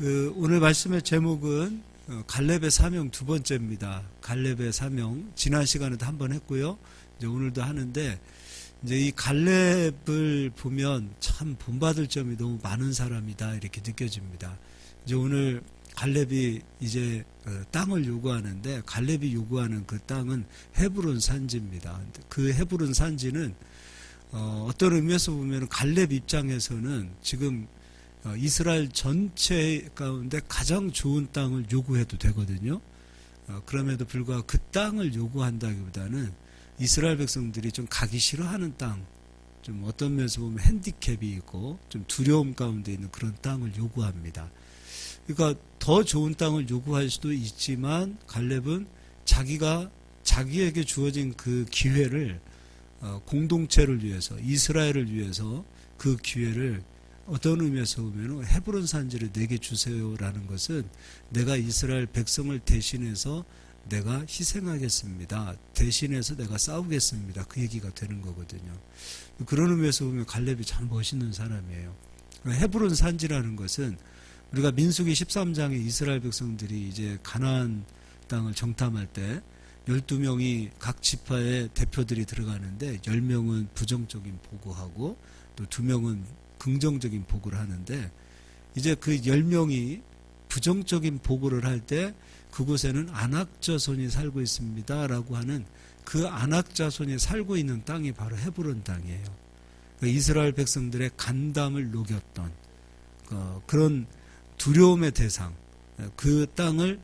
오늘 말씀의 제목은 갈렙의 사명 두 번째입니다. 갈렙의 사명 지난 시간에도 한번 했고요. 이제 오늘도 하는데 이제 이 갈렙을 보면 참 본받을 점이 너무 많은 사람이다 이렇게 느껴집니다. 이제 오늘 갈렙이 이제 땅을 요구하는데 갈렙이 요구하는 그 땅은 헤브론 산지입니다. 그 헤브론 산지는 어떤 의미에서 보면 갈렙 입장에서는 지금 이스라엘 전체 가운데 가장 좋은 땅을 요구해도 되거든요. 그럼에도 불구하고 그 땅을 요구한다기보다는 이스라엘 백성들이 좀 가기 싫어하는 땅, 좀 어떤 면에서 보면 핸디캡이 있고 좀 두려움 가운데 있는 그런 땅을 요구합니다. 그러니까 더 좋은 땅을 요구할 수도 있지만 갈렙은 자기에게 주어진 그 기회를 공동체를 위해서, 이스라엘을 위해서 그 기회를 어떤 의미에서 보면 헤브론 산지를 내게 주세요라는 것은 내가 이스라엘 백성을 대신해서 내가 희생하겠습니다. 대신해서 내가 싸우겠습니다. 그 얘기가 되는 거거든요. 그런 의미에서 보면 갈렙이 참 멋있는 사람이에요. 헤브론 산지라는 것은 우리가 민수기 13장에 이스라엘 백성들이 이제 가나안 땅을 정탐할 때 12명이 각 지파의 대표들이 들어가는데 10명은 부정적인 보고하고 또 2명은 긍정적인 보고를 하는데 이제 그 10명이 부정적인 보고를 할 때 그곳에는 안악자손이 살고 있습니다 라고 하는 그 안악자손이 살고 있는 땅이 바로 헤브론 땅이에요. 그러니까 이스라엘 백성들의 간담을 녹였던 그런 두려움의 대상, 그 땅을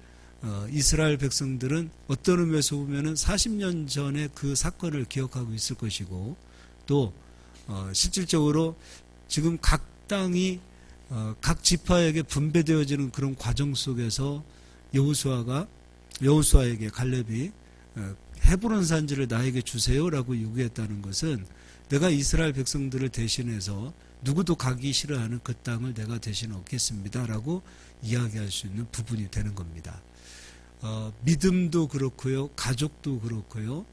이스라엘 백성들은 어떤 의미에서 보면은 40년 전에 그 사건을 기억하고 있을 것이고 또 실질적으로 지금 각 땅이 각 지파에게 분배되어지는 그런 과정 속에서 여호수아에게 갈렙이 헤브론 산지를 나에게 주세요라고 요구했다는 것은 내가 이스라엘 백성들을 대신해서 누구도 가기 싫어하는 그 땅을 내가 대신 얻겠습니다라고 이야기할 수 있는 부분이 되는 겁니다. 믿음도 그렇고요, 가족도 그렇고요.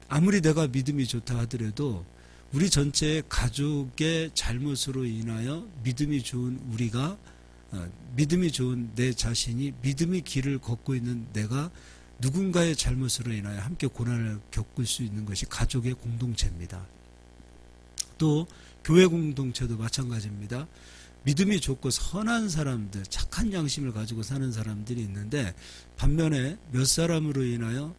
아무리 내가 믿음이 좋다 하더라도 우리 전체의 가족의 잘못으로 인하여 믿음이 좋은 내 자신이 믿음의 길을 걷고 있는 내가 누군가의 잘못으로 인하여 함께 고난을 겪을 수 있는 것이 가족의 공동체입니다. 또 교회 공동체도 마찬가지입니다. 믿음이 좋고 선한 사람들, 착한 양심을 가지고 사는 사람들이 있는데 반면에 몇 사람으로 인하여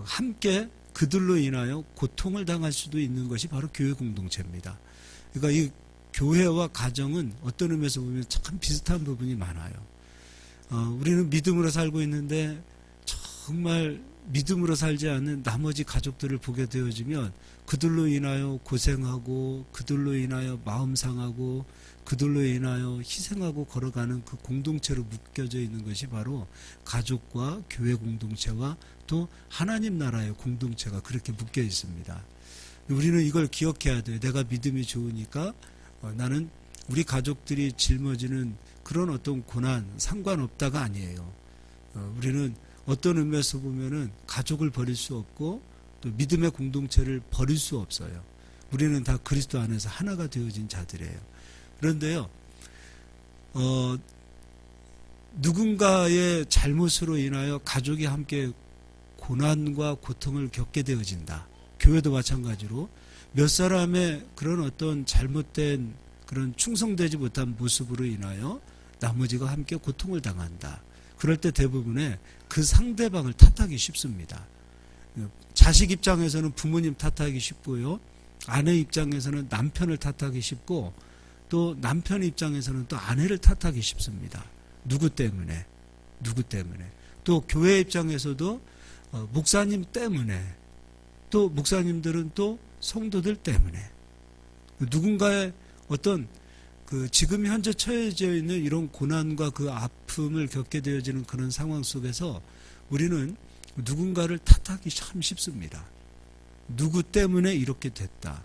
함께 그들로 인하여 고통을 당할 수도 있는 것이 바로 교회 공동체입니다. 그러니까 이 교회와 가정은 어떤 의미에서 보면 참 비슷한 부분이 많아요. 우리는 믿음으로 살고 있는데 정말 믿음으로 살지 않는 나머지 가족들을 보게 되어지면 그들로 인하여 고생하고 그들로 인하여 마음 상하고 그들로 인하여 희생하고 걸어가는 그 공동체로 묶여져 있는 것이 바로 가족과 교회 공동체와 또 하나님 나라의 공동체가 그렇게 묶여 있습니다. 우리는 이걸 기억해야 돼요. 내가 믿음이 좋으니까 나는 우리 가족들이 짊어지는 그런 어떤 고난 상관없다가 아니에요. 우리는 어떤 의미에서 보면은 가족을 버릴 수 없고 또 믿음의 공동체를 버릴 수 없어요. 우리는 다 그리스도 안에서 하나가 되어진 자들이에요. 그런데요, 누군가의 잘못으로 인하여 가족이 함께 고난과 고통을 겪게 되어진다. 교회도 마찬가지로 몇 사람의 그런 어떤 잘못된 그런 충성되지 못한 모습으로 인하여 나머지가 함께 고통을 당한다. 그럴 때 대부분의 그 상대방을 탓하기 쉽습니다. 자식 입장에서는 부모님 탓하기 쉽고요. 아내 입장에서는 남편을 탓하기 쉽고 또 남편 입장에서는 또 아내를 탓하기 쉽습니다. 누구 때문에. 또 교회 입장에서도 목사님 때문에 또 목사님들은 또 성도들 때문에 누군가의 어떤 지금 현재 처해져 있는 이런 고난과 그 아픔을 겪게 되어지는 그런 상황 속에서 우리는 누군가를 탓하기 참 쉽습니다. 누구 때문에 이렇게 됐다.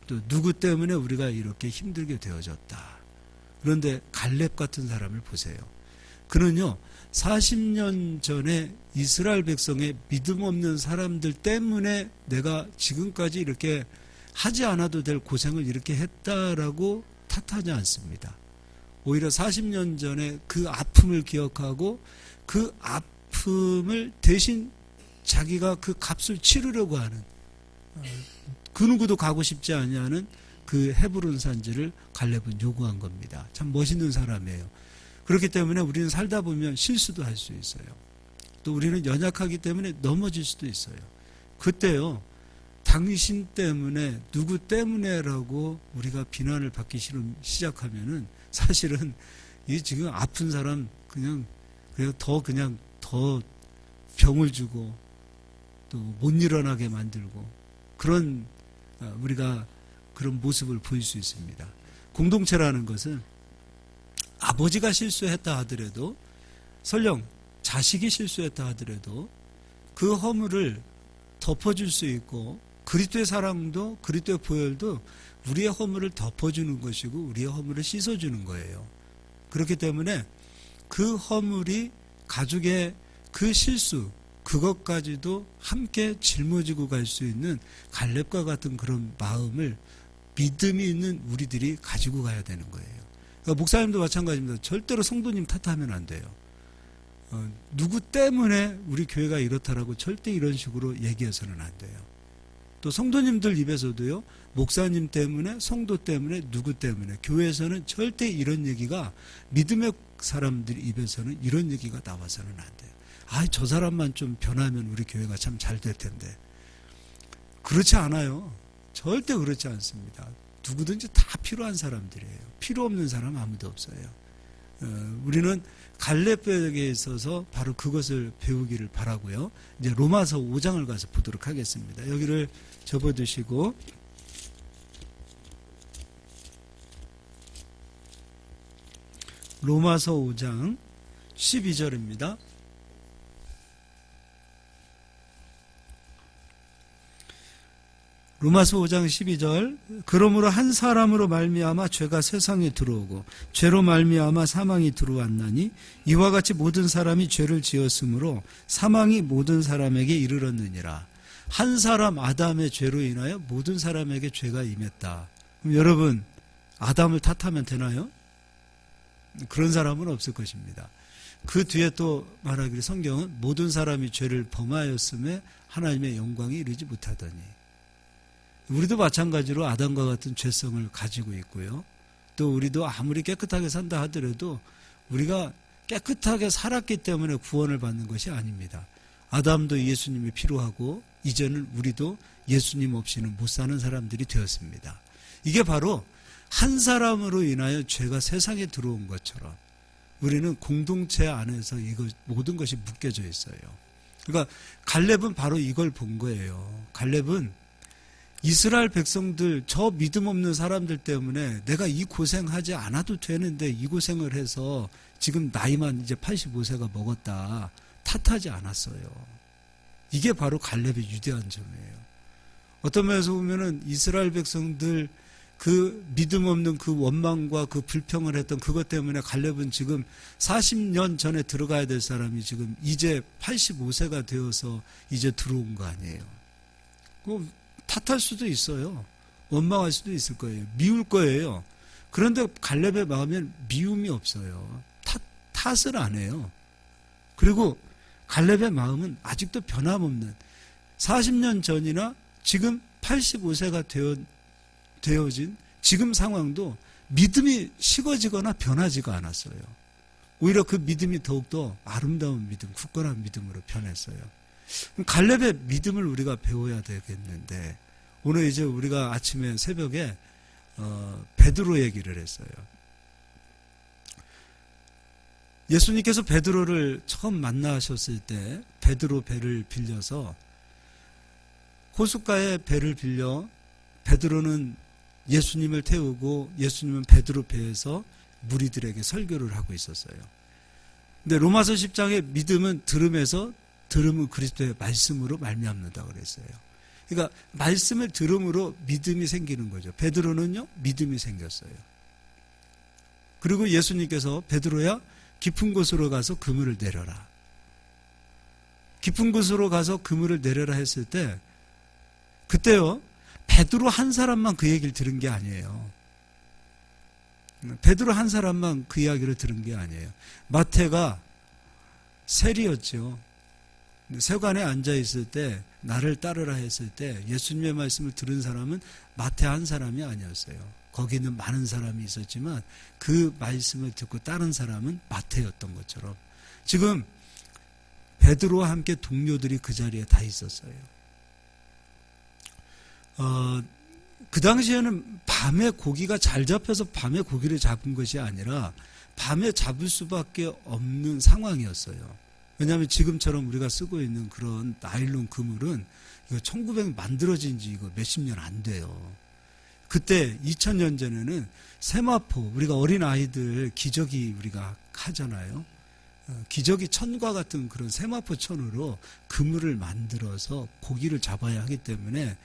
또 누구 때문에 우리가 이렇게 힘들게 되어졌다. 그런데 갈렙 같은 사람을 보세요. 그는요 40년 전에 이스라엘 백성의 믿음 없는 사람들 때문에 내가 지금까지 이렇게 하지 않아도 될 고생을 이렇게 했다라고 탓하지 않습니다. 오히려 40년 전에 그 아픔을 기억하고 그 아픔을 대신 자기가 그 값을 치르려고 하는, 그 누구도 가고 싶지 아니하는 그 헤브론 산지를 갈렙은 요구한 겁니다. 참 멋있는 사람이에요. 그렇기 때문에 우리는 살다 보면 실수도 할 수 있어요. 또 우리는 연약하기 때문에 넘어질 수도 있어요. 그때요, 당신 때문에, 누구 때문에라고 우리가 비난을 받기 시작하면은 사실은 이 지금 아픈 사람 그냥 더 병을 주고 또 못 일어나게 만들고 그런, 우리가 그런 모습을 보일 수 있습니다. 공동체라는 것은 아버지가 실수했다 하더라도, 설령 자식이 실수했다 하더라도 그 허물을 덮어줄 수 있고, 그리스도의 사랑도 그리스도의 보혈도 우리의 허물을 덮어주는 것이고 우리의 허물을 씻어주는 거예요. 그렇기 때문에 그 허물이, 가족의 그 실수, 그것까지도 함께 짊어지고 갈 수 있는 갈렙과 같은 그런 마음을 믿음이 있는 우리들이 가지고 가야 되는 거예요. 그러니까 목사님도 마찬가지입니다. 절대로 성도님 탓하면 안 돼요. 누구 때문에 우리 교회가 이렇다라고 절대 이런 식으로 얘기해서는 안 돼요. 또 성도님들 입에서도요, 목사님 때문에, 성도 때문에, 누구 때문에, 교회에서는 절대 이런 얘기가, 믿음의 사람들 입에서는 이런 얘기가 나와서는 안 돼요. 저 사람만 좀 변하면 우리 교회가 참 잘 될 텐데. 그렇지 않아요. 절대 그렇지 않습니다. 누구든지 다 필요한 사람들이에요. 필요 없는 사람 아무도 없어요. 우리는 갈렙에게 있어서 바로 그것을 배우기를 바라고요. 이제 로마서 5장을 가서 보도록 하겠습니다. 여기를 접어두시고, 로마서 5장 12절입니다. 로마서 5장 12절, 그러므로 한 사람으로 말미암아 죄가 세상에 들어오고 죄로 말미암아 사망이 들어왔나니 이와 같이 모든 사람이 죄를 지었으므로 사망이 모든 사람에게 이르렀느니라. 한 사람 아담의 죄로 인하여 모든 사람에게 죄가 임했다. 그럼 여러분, 아담을 탓하면 되나요? 그런 사람은 없을 것입니다. 그 뒤에 또 말하기를, 성경은 모든 사람이 죄를 범하였음에 하나님의 영광이 이르지 못하더니, 우리도 마찬가지로 아담과 같은 죄성을 가지고 있고요. 또 우리도 아무리 깨끗하게 산다 하더라도 우리가 깨끗하게 살았기 때문에 구원을 받는 것이 아닙니다. 아담도 예수님이 필요하고 이제는 우리도 예수님 없이는 못 사는 사람들이 되었습니다. 이게 바로 한 사람으로 인하여 죄가 세상에 들어온 것처럼 우리는 공동체 안에서 모든 것이 묶여져 있어요. 그러니까 갈렙은 바로 이걸 본 거예요. 갈렙은 이스라엘 백성들, 저 믿음 없는 사람들 때문에 내가 이 고생하지 않아도 되는데 이 고생을 해서 지금 나이만 이제 85세가 먹었다 탓하지 않았어요. 이게 바로 갈렙의 유대한 점이에요. 어떤 면에서 보면은 이스라엘 백성들 그 믿음 없는 그 원망과 그 불평을 했던 그것 때문에 갈렙은 지금 40년 전에 들어가야 될 사람이 지금 이제 85세가 되어서 이제 들어온 거 아니에요. 탓할 수도 있어요. 원망할 수도 있을 거예요. 미울 거예요. 그런데 갈렙의 마음엔 미움이 없어요. 탓을 안 해요. 그리고 갈렙의 마음은 아직도 변함없는, 40년 전이나 지금 85세가 되어진 지금 상황도 믿음이 식어지거나 변하지가 않았어요. 오히려 그 믿음이 더욱더 아름다운 믿음, 굳건한 믿음으로 변했어요. 갈렙의 믿음을 우리가 배워야 되겠는데, 오늘 이제 우리가 아침에 새벽에 베드로 얘기를 했어요. 예수님께서 베드로를 처음 만나셨을 때 베드로 배를 빌려서, 호숫가에 배를 빌려 베드로는 예수님을 태우고 예수님은 베드로 배에서 무리들에게 설교를 하고 있었어요. 근데 로마서 10장의 믿음은 들음에서, 들음은 그리스도의 말씀으로 말미암는다고 그랬어요. 그러니까 말씀을 들음으로 믿음이 생기는 거죠. 베드로는요, 믿음이 생겼어요. 그리고 예수님께서 베드로야 깊은 곳으로 가서 그물을 내려라. 깊은 곳으로 가서 그물을 내려라 했을 때, 그때요, 베드로 한 사람만 그 얘기를 들은 게 아니에요. 베드로 한 사람만 그 이야기를 들은 게 아니에요. 마태가 세리였죠. 세관에 앉아 있을 때 나를 따르라 했을 때 예수님의 말씀을 들은 사람은 마태 한 사람이 아니었어요. 거기는 많은 사람이 있었지만 그 말씀을 듣고 따른 사람은 마태였던 것처럼 지금 베드로와 함께 동료들이 그 자리에 다 있었어요. 그 당시에는 밤에 고기가 잘 잡혀서 밤에 고기를 잡은 것이 아니라 밤에 잡을 수밖에 없는 상황이었어요. 왜냐하면 지금처럼 우리가 쓰고 있는 그런 나일론 그물은 이거 1900년 만들어진 지 이거 몇십 년 안 돼요. 그때 2000년 전에는 세마포, 우리가 어린 아이들 기저귀 우리가 하잖아요. 기저귀 천과 같은 그런 세마포 천으로 그물을 만들어서 고기를 잡아야 하기 때문에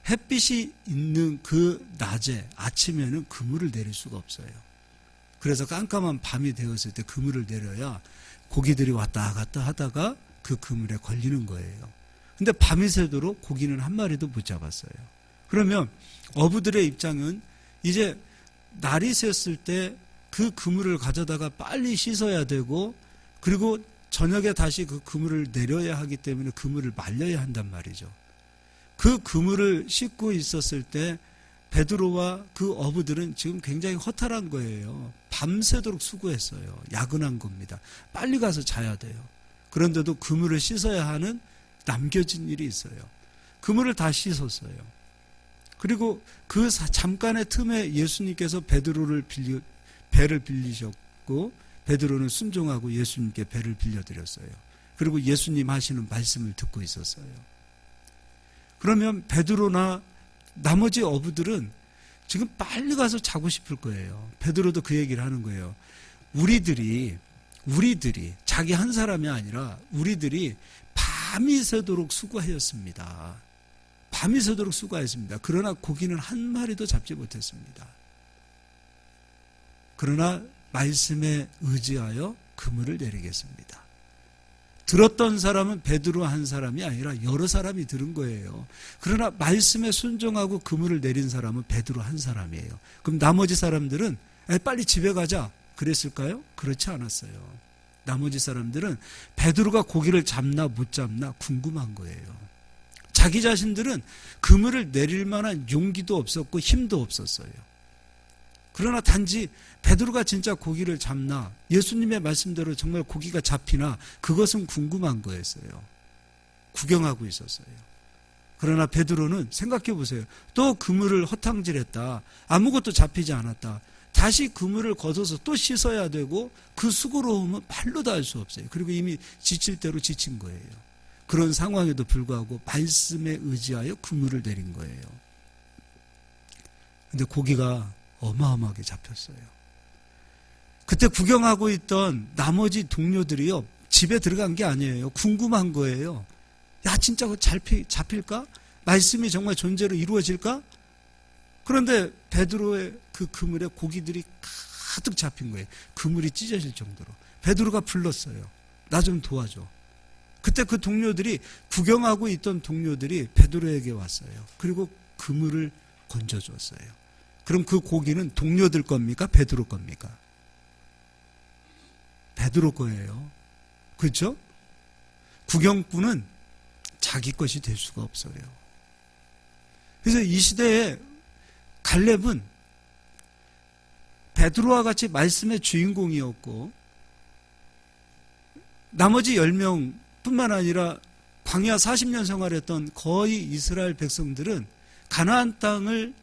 햇빛이 있는 그 낮에 아침에는 그물을 내릴 수가 없어요. 그래서 깜깜한 밤이 되었을 때 그물을 내려야 고기들이 왔다 갔다 하다가 그 그물에 걸리는 거예요. 근데 밤이 새도록 고기는 한 마리도 못 잡았어요. 그러면 어부들의 입장은 이제 날이 샜을 때 그 그물을 가져다가 빨리 씻어야 되고 그리고 저녁에 다시 그 그물을 내려야 하기 때문에 그물을 말려야 한단 말이죠. 그 그물을 씻고 있었을 때 베드로와 그 어부들은 지금 굉장히 허탈한 거예요. 밤새도록 수고했어요. 야근한 겁니다. 빨리 가서 자야 돼요. 그런데도 그물을 씻어야 하는 남겨진 일이 있어요. 그물을 다 씻었어요. 그리고 그 잠깐의 틈에 예수님께서 배를 빌리셨고 베드로는 순종하고 예수님께 배를 빌려드렸어요. 그리고 예수님 하시는 말씀을 듣고 있었어요. 그러면 베드로나 나머지 어부들은 지금 빨리 가서 자고 싶을 거예요. 베드로도 그 얘기를 하는 거예요. 우리들이 자기 한 사람이 아니라 우리들이 밤이 새도록 수고하였습니다. 밤이 새도록 수고하였습니다. 그러나 고기는 한 마리도 잡지 못했습니다. 그러나 말씀에 의지하여 그물을 내리겠습니다. 들었던 사람은 베드로 한 사람이 아니라 여러 사람이 들은 거예요. 그러나 말씀에 순종하고 그물을 내린 사람은 베드로 한 사람이에요. 그럼 나머지 사람들은 빨리 집에 가자 그랬을까요? 그렇지 않았어요. 나머지 사람들은 베드로가 고기를 잡나 못 잡나 궁금한 거예요. 자기 자신들은 그물을 내릴 만한 용기도 없었고 힘도 없었어요. 그러나 단지 베드로가 진짜 고기를 잡나 예수님의 말씀대로 정말 고기가 잡히나 그것은 궁금한 거였어요. 구경하고 있었어요. 그러나 베드로는 생각해 보세요. 또 그물을 허탕질했다. 아무것도 잡히지 않았다. 다시 그물을 걷어서 또 씻어야 되고 그 수고로움은 말로도 할 수 없어요. 그리고 이미 지칠 대로 지친 거예요. 그런 상황에도 불구하고 말씀에 의지하여 그물을 내린 거예요. 근데 고기가 어마어마하게 잡혔어요. 그때 구경하고 있던 나머지 동료들이요, 집에 들어간 게 아니에요. 궁금한 거예요. 야, 진짜 그거 잡힐까? 말씀이 정말 존재로 이루어질까? 그런데 베드로의 그 그물에 고기들이 가득 잡힌 거예요. 그물이 찢어질 정도로. 베드로가 불렀어요. 나 좀 도와줘. 그때 그 동료들이, 구경하고 있던 동료들이 베드로에게 왔어요. 그리고 그물을 건져줬어요. 그럼 그 고기는 동료들 겁니까? 베드로 겁니까? 베드로 거예요. 그렇죠? 구경꾼은 자기 것이 될 수가 없어요. 그래서 이 시대에 갈렙은 베드로와 같이 말씀의 주인공이었고 나머지 10명 뿐만 아니라 광야 40년 생활했던 거의 이스라엘 백성들은 가나안 땅을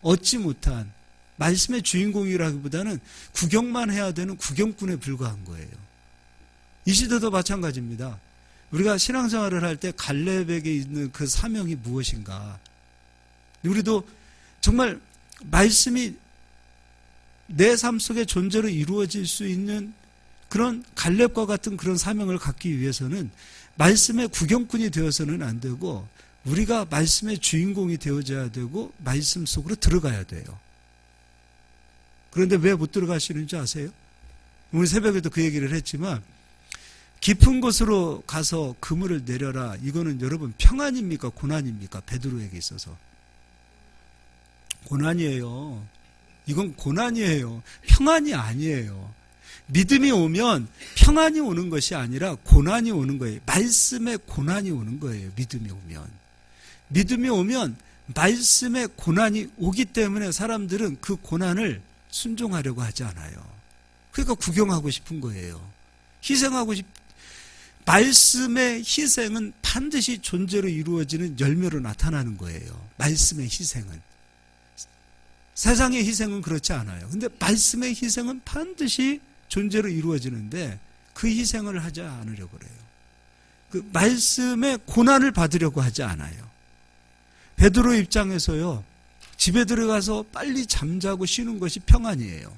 얻지 못한 말씀의 주인공이라기보다는 구경만 해야 되는 구경꾼에 불과한 거예요. 이 시대도 마찬가지입니다. 우리가 신앙생활을 할 때 갈렙에게 있는 그 사명이 무엇인가? 우리도 정말 말씀이 내 삶 속에 존재로 이루어질 수 있는 그런 갈렙과 같은 그런 사명을 갖기 위해서는 말씀의 구경꾼이 되어서는 안 되고 우리가 말씀의 주인공이 되어져야 되고 말씀 속으로 들어가야 돼요. 그런데 왜 못 들어가시는지 아세요? 오늘 새벽에도 그 얘기를 했지만 깊은 곳으로 가서 그물을 내려라. 이거는 여러분 평안입니까? 고난입니까? 베드로에게 있어서 고난이에요. 이건 고난이에요. 평안이 아니에요. 믿음이 오면 평안이 오는 것이 아니라 고난이 오는 거예요. 말씀에 고난이 오는 거예요. 믿음이 오면. 믿음이 오면 말씀에 고난이 오기 때문에 사람들은 그 고난을 순종하려고 하지 않아요. 그러니까 구경하고 싶은 거예요. 희생하고 말씀의 희생은 반드시 존재로 이루어지는 열매로 나타나는 거예요. 말씀의 희생은. 세상의 희생은 그렇지 않아요. 근데 말씀의 희생은 반드시 존재로 이루어지는데 그 희생을 하지 않으려고 그래요. 그 말씀의 고난을 받으려고 하지 않아요. 베드로 입장에서요, 집에 들어가서 빨리 잠자고 쉬는 것이 평안이에요.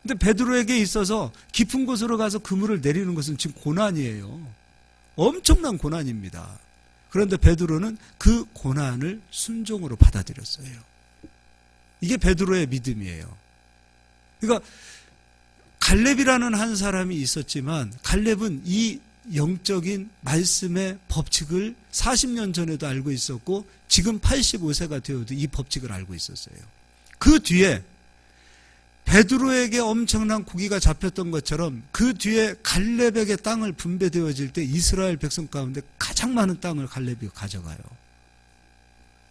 근데 베드로에게 있어서 깊은 곳으로 가서 그물을 내리는 것은 지금 고난이에요. 엄청난 고난입니다. 그런데 베드로는 그 고난을 순종으로 받아들였어요. 이게 베드로의 믿음이에요. 그러니까 갈렙이라는 한 사람이 있었지만 갈렙은 이 영적인 말씀의 법칙을 40년 전에도 알고 있었고 지금 85세가 되어도 이 법칙을 알고 있었어요. 그 뒤에 베드로에게 엄청난 고기가 잡혔던 것처럼 그 뒤에 갈렙에게 땅을 분배되어질 때 이스라엘 백성 가운데 가장 많은 땅을 갈렙이 가져가요.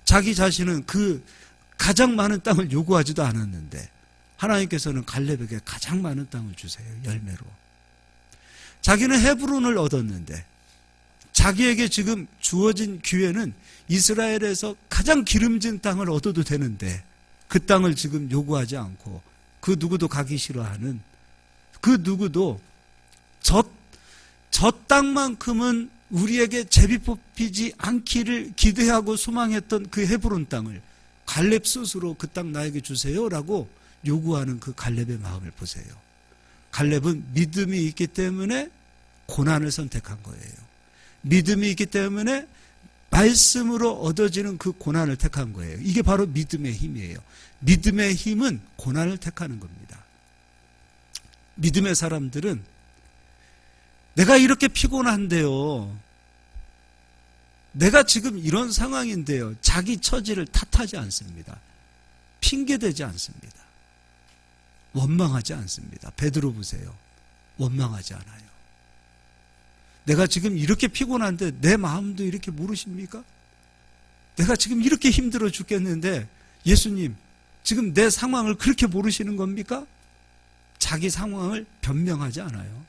자기 자신은 그 가장 많은 땅을 요구하지도 않았는데 하나님께서는 갈렙에게 가장 많은 땅을 주세요. 열매로. 자기는 헤브론을 얻었는데 자기에게 지금 주어진 기회는 이스라엘에서 가장 기름진 땅을 얻어도 되는데 그 땅을 지금 요구하지 않고 그 누구도 가기 싫어하는 그 누구도 저 땅만큼은 우리에게 제비 뽑히지 않기를 기대하고 소망했던 그 헤브론 땅을 갈렙 스스로 그 땅 나에게 주세요라고 요구하는 그 갈렙의 마음을 보세요. 갈렙은 믿음이 있기 때문에 고난을 선택한 거예요. 믿음이 있기 때문에 말씀으로 얻어지는 그 고난을 택한 거예요. 이게 바로 믿음의 힘이에요. 믿음의 힘은 고난을 택하는 겁니다. 믿음의 사람들은 내가 이렇게 피곤한데요. 내가 지금 이런 상황인데요. 자기 처지를 탓하지 않습니다. 핑계대지 않습니다. 원망하지 않습니다. 베드로 보세요. 원망하지 않아요. 내가 지금 이렇게 피곤한데 내 마음도 이렇게 모르십니까? 내가 지금 이렇게 힘들어 죽겠는데 예수님 지금 내 상황을 그렇게 모르시는 겁니까? 자기 상황을 변명하지 않아요.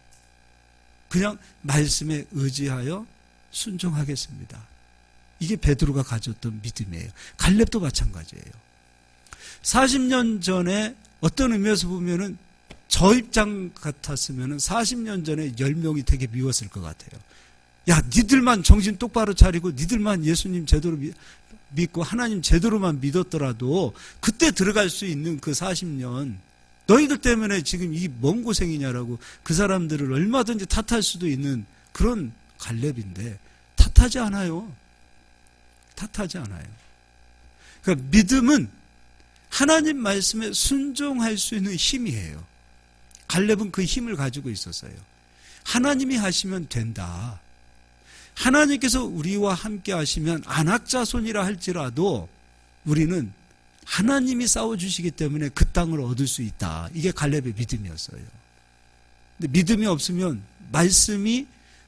그냥 말씀에 의지하여 순종하겠습니다. 이게 베드로가 가졌던 믿음이에요. 갈렙도 마찬가지예요. 40년 전에 어떤 의미에서 보면은 저 입장 같았으면은 40년 전에 10명이 되게 미웠을 것 같아요. 야, 니들만 정신 똑바로 차리고 니들만 예수님 제대로 믿고 하나님 제대로만 믿었더라도 그때 들어갈 수 있는 그 40년 너희들 때문에 지금 이 뭔 고생이냐라고 그 사람들을 얼마든지 탓할 수도 있는 그런 갈렙인데 탓하지 않아요. 탓하지 않아요. 그러니까 믿음은 하나님 말씀에 순종할 수 있는 힘이에요. 갈렙은 그 힘을 가지고 있었어요. 하나님이 하시면 된다. 하나님께서 우리와 함께 하시면 안악자손이라 할지라도 우리는 하나님이 싸워주시기 때문에 그 땅을 얻을 수 있다. 이게 갈렙의 믿음이었어요. 근데 믿음이 없으면 말씀이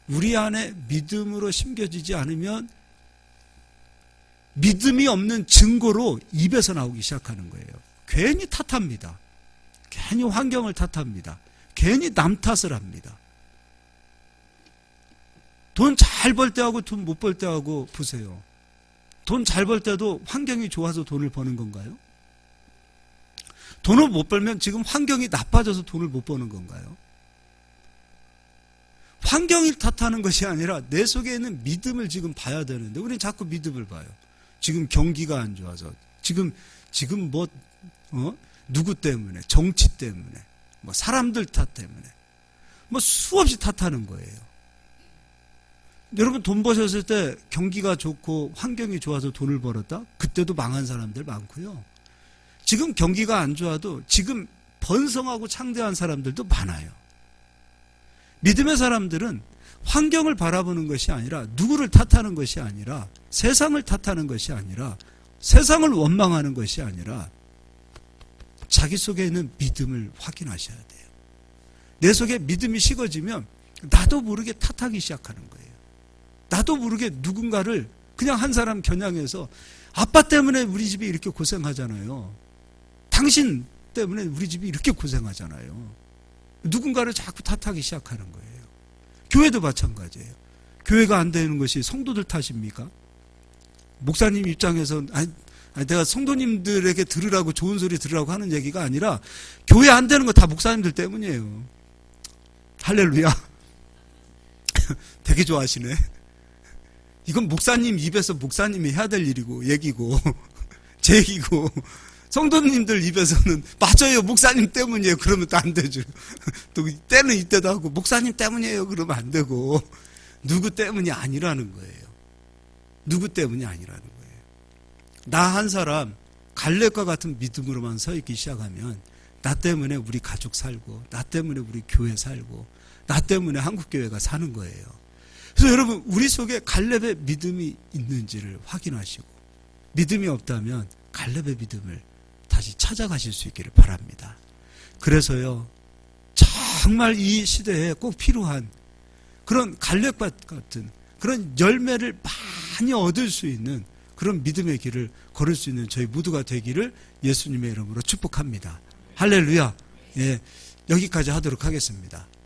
우리 안에 믿음으로 심겨지지 않으면 믿음이 없는 증거로 입에서 나오기 시작하는 거예요. 괜히 탓합니다. 괜히 환경을 탓합니다. 괜히 남 탓을 합니다. 돈 잘 벌 때하고 돈 못 벌 때하고 보세요. 돈 잘 벌 때도 환경이 좋아서 돈을 버는 건가요? 돈을 못 벌면 지금 환경이 나빠져서 돈을 못 버는 건가요? 환경을 탓하는 것이 아니라 내 속에 있는 믿음을 지금 봐야 되는데 우리는 자꾸 믿음을 봐요. 지금 경기가 안 좋아서 지금 누구 때문에 정치 때문에 사람들 탓 때문에 수없이 탓하는 거예요. 여러분 돈 버셨을 때 경기가 좋고 환경이 좋아서 돈을 벌었다? 그때도 망한 사람들 많고요. 지금 경기가 안 좋아도 지금 번성하고 창대한 사람들도 많아요. 믿음의 사람들은 환경을 바라보는 것이 아니라 누구를 탓하는 것이 아니라 세상을 탓하는 것이 아니라 세상을 원망하는 것이 아니라 자기 속에 있는 믿음을 확인하셔야 돼요. 내 속에 믿음이 식어지면 나도 모르게 탓하기 시작하는 거예요. 나도 모르게 누군가를 그냥 한 사람 겨냥해서 아빠 때문에 우리 집이 이렇게 고생하잖아요. 당신 때문에 우리 집이 이렇게 고생하잖아요. 누군가를 자꾸 탓하기 시작하는 거예요. 교회도 마찬가지예요. 교회가 안 되는 것이 성도들 탓입니까? 목사님 입장에서 아니, 내가 성도님들에게 들으라고 좋은 소리 들으라고 하는 얘기가 아니라 교회 안 되는 거 다 목사님들 때문이에요. 할렐루야. 되게 좋아하시네. 이건 목사님 입에서 목사님이 해야 될 일이고 얘기고 제 얘기고 성도님들 입에서는 맞아요 목사님 때문이에요 그러면 또 안 되죠. 또 때는 이때도 하고 목사님 때문이에요 그러면 안 되고 누구 때문이 아니라는 거예요. 누구 때문이 아니라는 거예요. 나 한 사람 갈렙과 같은 믿음으로만 서 있기 시작하면 나 때문에 우리 가족 살고 나 때문에 우리 교회 살고 나 때문에 한국교회가 사는 거예요. 그래서 여러분 우리 속에 갈렙의 믿음이 있는지를 확인하시고 믿음이 없다면 갈렙의 믿음을 다시 찾아가실 수 있기를 바랍니다. 그래서요 정말 이 시대에 꼭 필요한 그런 갈렙과 같은 그런 열매를 많이 얻을 수 있는 그런 믿음의 길을 걸을 수 있는 저희 모두가 되기를 예수님의 이름으로 축복합니다. 할렐루야. 예, 여기까지 하도록 하겠습니다.